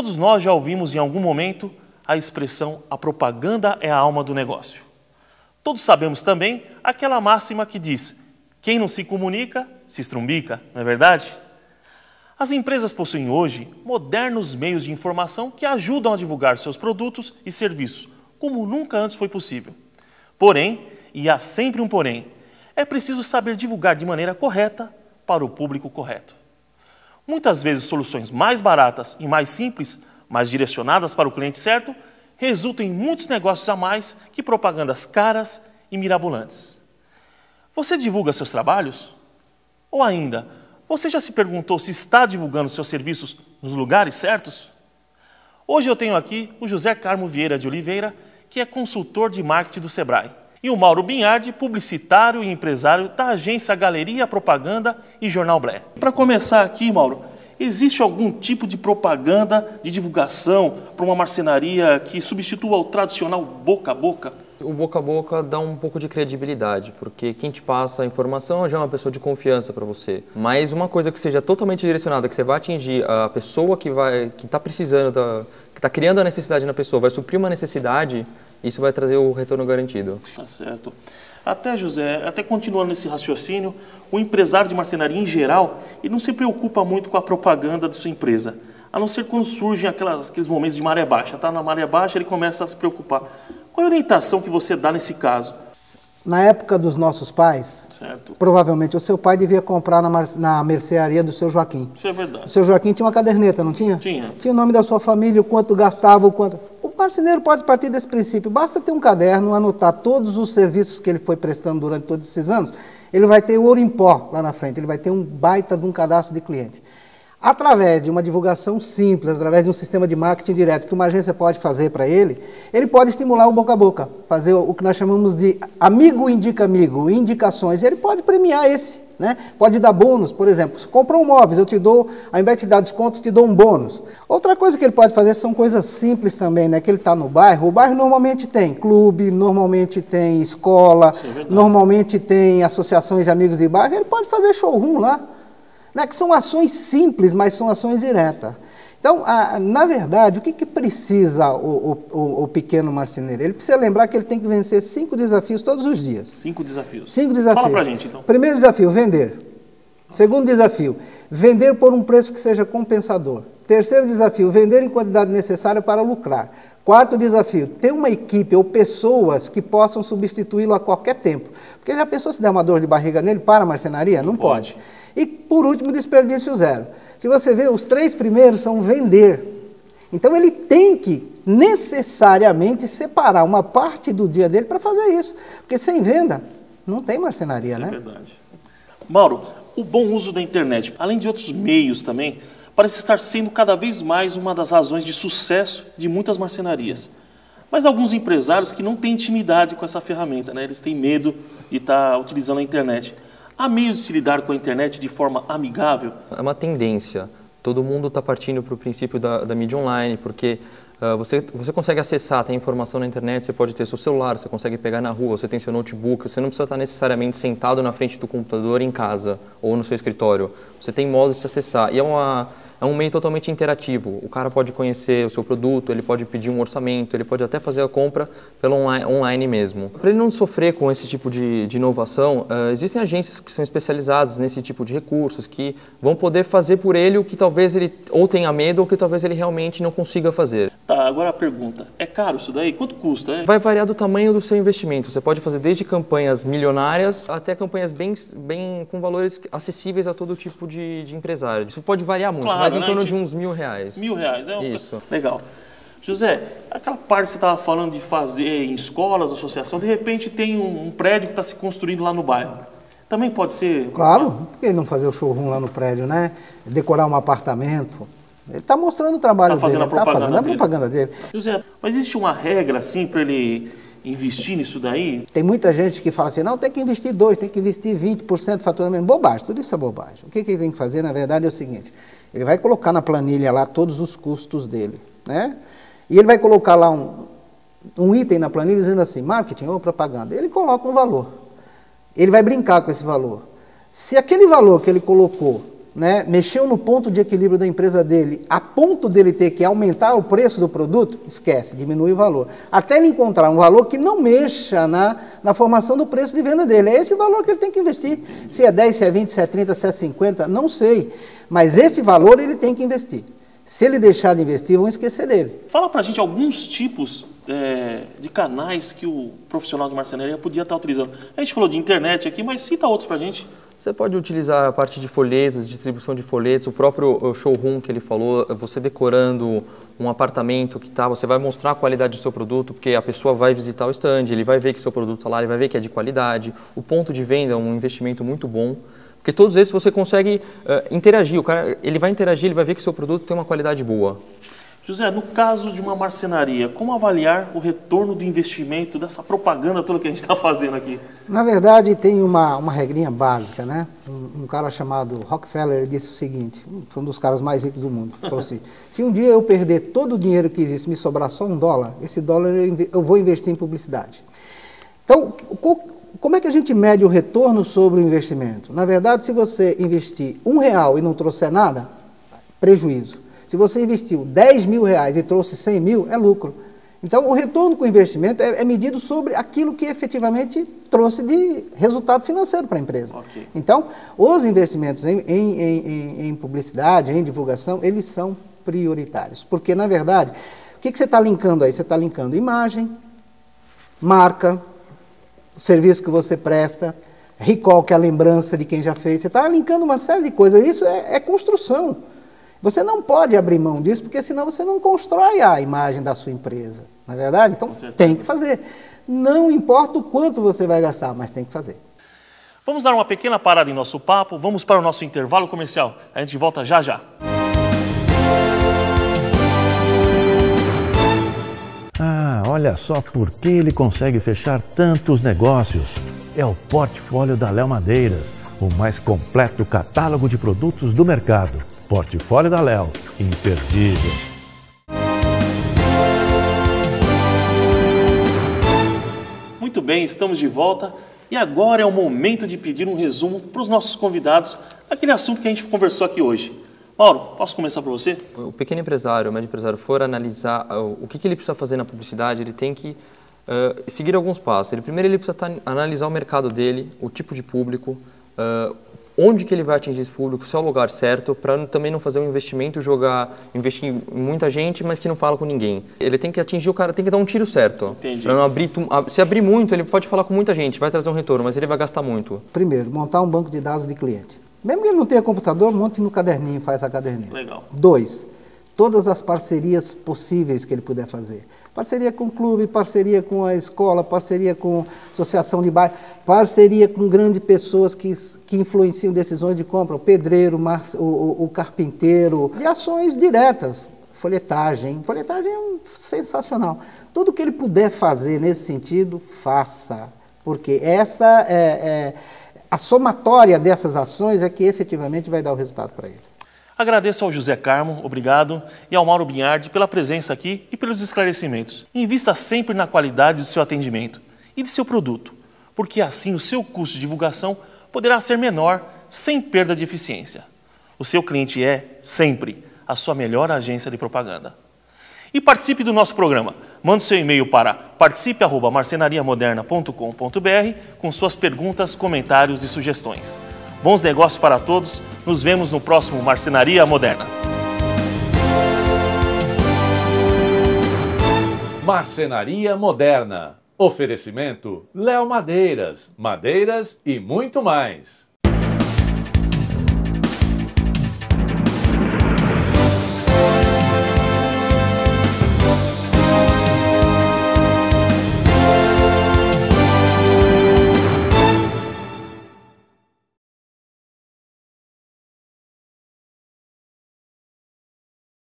Todos nós já ouvimos em algum momento a expressão "a propaganda é a alma do negócio". Todos sabemos também aquela máxima que diz: quem não se comunica, se estrumbica, não é verdade? As empresas possuem hoje modernos meios de informação que ajudam a divulgar seus produtos e serviços, como nunca antes foi possível. Porém, e há sempre um porém, é preciso saber divulgar de maneira correta para o público correto. Muitas vezes soluções mais baratas e mais simples, mas direcionadas para o cliente certo, resultam em muitos negócios a mais que propagandas caras e mirabolantes. Você divulga seus trabalhos? Ou ainda, você já se perguntou se está divulgando seus serviços nos lugares certos? Hoje eu tenho aqui o José Carmo Vieira de Oliveira, que é consultor de marketing do Sebrae, e o Mauro Binhardi, publicitário e empresário da agência Galeria Propaganda e Jornal Blé. Para começar aqui, Mauro, existe algum tipo de propaganda de divulgação para uma marcenaria que substitua o tradicional boca a boca? O boca a boca dá um pouco de credibilidade, porque quem te passa a informação já é uma pessoa de confiança para você. Mas uma coisa que seja totalmente direcionada, que você vai atingir a pessoa que está precisando, que está criando a necessidade na pessoa, vai suprir uma necessidade, isso vai trazer o retorno garantido. Tá certo. Até, José, continuando nesse raciocínio, o empresário de marcenaria em geral, ele não se preocupa muito com a propaganda de sua empresa, a não ser quando surgem aqueles momentos de maré baixa. Está na maré baixa, ele começa a se preocupar. Qual é a orientação que você dá nesse caso? Na época dos nossos pais, certo, provavelmente o seu pai devia comprar na mercearia do seu Joaquim. Isso é verdade. O seu Joaquim tinha uma caderneta, não tinha? Tinha. Tinha o nome da sua família, o quanto gastava, o quanto... O marceneiro pode partir desse princípio. Basta ter um caderno, anotar todos os serviços que ele foi prestando durante todos esses anos. Ele vai ter o ouro em pó lá na frente, ele vai ter um baita de um cadastro de cliente. Através de uma divulgação simples, através de um sistema de marketing direto que uma agência pode fazer para ele pode estimular o boca a boca, fazer o que nós chamamos de amigo indica amigo, indicações, e ele pode premiar esse, né? Pode dar bônus, por exemplo, se comprou um móveis, eu te dou, ao invés de te dar desconto, eu te dou um bônus. Outra coisa que ele pode fazer são coisas simples também, né? Que ele está no bairro, o bairro normalmente tem clube, normalmente tem escola, normalmente tem associações de amigos de bairro, ele pode fazer showroom lá. Né, que são ações simples, mas são ações diretas. Então, na verdade, o que precisa o pequeno marceneiro? Ele precisa lembrar que ele tem que vencer 5 desafios todos os dias. 5 desafios? 5 desafios. Fala pra gente, então. Primeiro desafio, vender. Segundo desafio, vender por um preço que seja compensador. Terceiro desafio, vender em quantidade necessária para lucrar. Quarto desafio, ter uma equipe ou pessoas que possam substituí-lo a qualquer tempo. Porque já pensou se der uma dor de barriga nele para a marcenaria? Não pode. E, por último, desperdício zero. Se você vê, os 3 primeiros são vender. Então, ele tem que, necessariamente, separar uma parte do dia dele para fazer isso. Porque sem venda, não tem marcenaria, né? Isso é verdade. Mauro, o bom uso da internet, além de outros meios também, parece estar sendo cada vez mais uma das razões de sucesso de muitas marcenarias. Mas alguns empresários que não têm intimidade com essa ferramenta, né? Eles têm medo de estar utilizando a internet. Há meios de se lidar com a internet de forma amigável? É uma tendência. Todo mundo está partindo para o princípio da mídia online, porque você consegue acessar, tem informação na internet, você pode ter seu celular, você consegue pegar na rua, você tem seu notebook, você não precisa estar necessariamente sentado na frente do computador em casa ou no seu escritório. Você tem modos de se acessar. E é um meio totalmente interativo. O cara pode conhecer o seu produto, ele pode pedir um orçamento, ele pode até fazer a compra pelo online mesmo. Para ele não sofrer com esse tipo de inovação, existem agências que são especializadas nesse tipo de recursos, que vão poder fazer por ele o que talvez ele ou tenha medo ou que talvez ele realmente não consiga fazer. Tá, agora a pergunta, é caro isso daí? Quanto custa? Vai variar do tamanho do seu investimento. Você pode fazer desde campanhas milionárias até campanhas bem com valores acessíveis a todo tipo de empresário. Isso pode variar muito, claro, mas em torno de uns R$1.000. R$1.000, Isso. Legal. José, aquela parte que você estava falando de fazer em escolas, associação, de repente tem um prédio que está se construindo lá no bairro. Também pode ser... Claro, por que não fazer o showroom lá no prédio, né? Decorar um apartamento. Ele está mostrando o trabalho dele, ele está fazendo a propaganda dele. José, mas existe uma regra assim para ele investir nisso daí? Tem muita gente que fala assim, não, tem que investir 2%, tem que investir 20% do faturamento. Bobagem, tudo isso é bobagem. O que ele tem que fazer, na verdade, é o seguinte, ele vai colocar na planilha lá todos os custos dele, né? E ele vai colocar lá um item na planilha dizendo assim, marketing ou propaganda. Ele coloca um valor. Ele vai brincar com esse valor. Se aquele valor que ele colocou né, mexeu no ponto de equilíbrio da empresa dele, a ponto dele ter que aumentar o preço do produto, esquece, diminui o valor. Até ele encontrar um valor que não mexa na formação do preço de venda dele. É esse o valor que ele tem que investir. Se é 10, se é 20, se é 30, se é 50, não sei. Mas esse valor ele tem que investir. Se ele deixar de investir, vão esquecer dele. Fala pra gente alguns tipos de canais que o profissional de marcenaria podia estar utilizando. A gente falou de internet aqui, mas cita outros pra gente. Você pode utilizar a parte de folhetos, distribuição de folhetos, o próprio showroom que ele falou, você decorando um apartamento que tá, você vai mostrar a qualidade do seu produto, porque a pessoa vai visitar o stand, ele vai ver que seu produto está lá, ele vai ver que é de qualidade. O ponto de venda é um investimento muito bom, porque todos esses você consegue interagir, o cara, ele vai interagir, ele vai ver que seu produto tem uma qualidade boa. José, no caso de uma marcenaria, como avaliar o retorno do investimento dessa propaganda toda que a gente está fazendo aqui? Na verdade, tem uma regrinha básica, né? Um cara chamado Rockefeller disse o seguinte, foi um dos caras mais ricos do mundo, falou assim, se um dia eu perder todo o dinheiro que existe, me sobrar só $1, esse dólar eu vou investir em publicidade. Então, como é que a gente mede o retorno sobre o investimento? Na verdade, se você investir R$1 e não trouxer nada, prejuízo. Se você investiu R$10.000 e trouxe 100 mil, é lucro. Então, o retorno com o investimento é medido sobre aquilo que efetivamente trouxe de resultado financeiro para a empresa. Okay. Então, os investimentos em publicidade, em divulgação, eles são prioritários. Porque, na verdade, o que você está linkando aí? Você está linkando imagem, marca, o serviço que você presta, recall, que é a lembrança de quem já fez. Você está linkando uma série de coisas. Isso é construção. Você não pode abrir mão disso, porque senão você não constrói a imagem da sua empresa, não é verdade? Então, tem que fazer. Não importa o quanto você vai gastar, mas tem que fazer. Vamos dar uma pequena parada em nosso papo, vamos para o nosso intervalo comercial. A gente volta já já. Ah, olha só por que ele consegue fechar tantos negócios. É o portfólio da Léo Madeiras, o mais completo catálogo de produtos do mercado. Portfólio da Léo, imperdível. Muito bem, estamos de volta e agora é o momento de pedir um resumo para os nossos convidados daquele assunto que a gente conversou aqui hoje. Mauro, posso começar por você? O pequeno empresário, o médio empresário for analisar o que ele precisa fazer na publicidade, ele tem que seguir alguns passos. Primeiro ele precisa analisar o mercado dele, o tipo de público, onde que ele vai atingir esse público, se é o lugar certo, para também não fazer um investimento, investir em muita gente, mas que não fala com ninguém. Ele tem que atingir o cara, tem que dar um tiro certo. Entendi. Para não abrir, se abrir muito, ele pode falar com muita gente, vai trazer um retorno, mas ele vai gastar muito. Primeiro, montar um banco de dados de cliente. Mesmo que ele não tenha computador, monte no caderninho e faz a caderneta. Legal. 2, todas as parcerias possíveis que ele puder fazer. Parceria com o clube, parceria com a escola, parceria com a associação de bairro, parceria com grandes pessoas que influenciam decisões de compra, o pedreiro, o carpinteiro, e ações diretas, folhetagem. Folhetagem é sensacional. Tudo que ele puder fazer nesse sentido, faça, porque essa a somatória dessas ações é que efetivamente vai dar o resultado para ele. Agradeço ao José Carmo, obrigado, e ao Mauro Binhardi pela presença aqui e pelos esclarecimentos. Invista sempre na qualidade do seu atendimento e de seu produto, porque assim o seu custo de divulgação poderá ser menor sem perda de eficiência. O seu cliente é, sempre, a sua melhor agência de propaganda. E participe do nosso programa. Mande seu e-mail para participe@marcenariamoderna.com.br com suas perguntas, comentários e sugestões. Bons negócios para todos. Nos vemos no próximo Marcenaria Moderna. Marcenaria Moderna. Oferecimento Léo Madeiras. Madeiras e muito mais.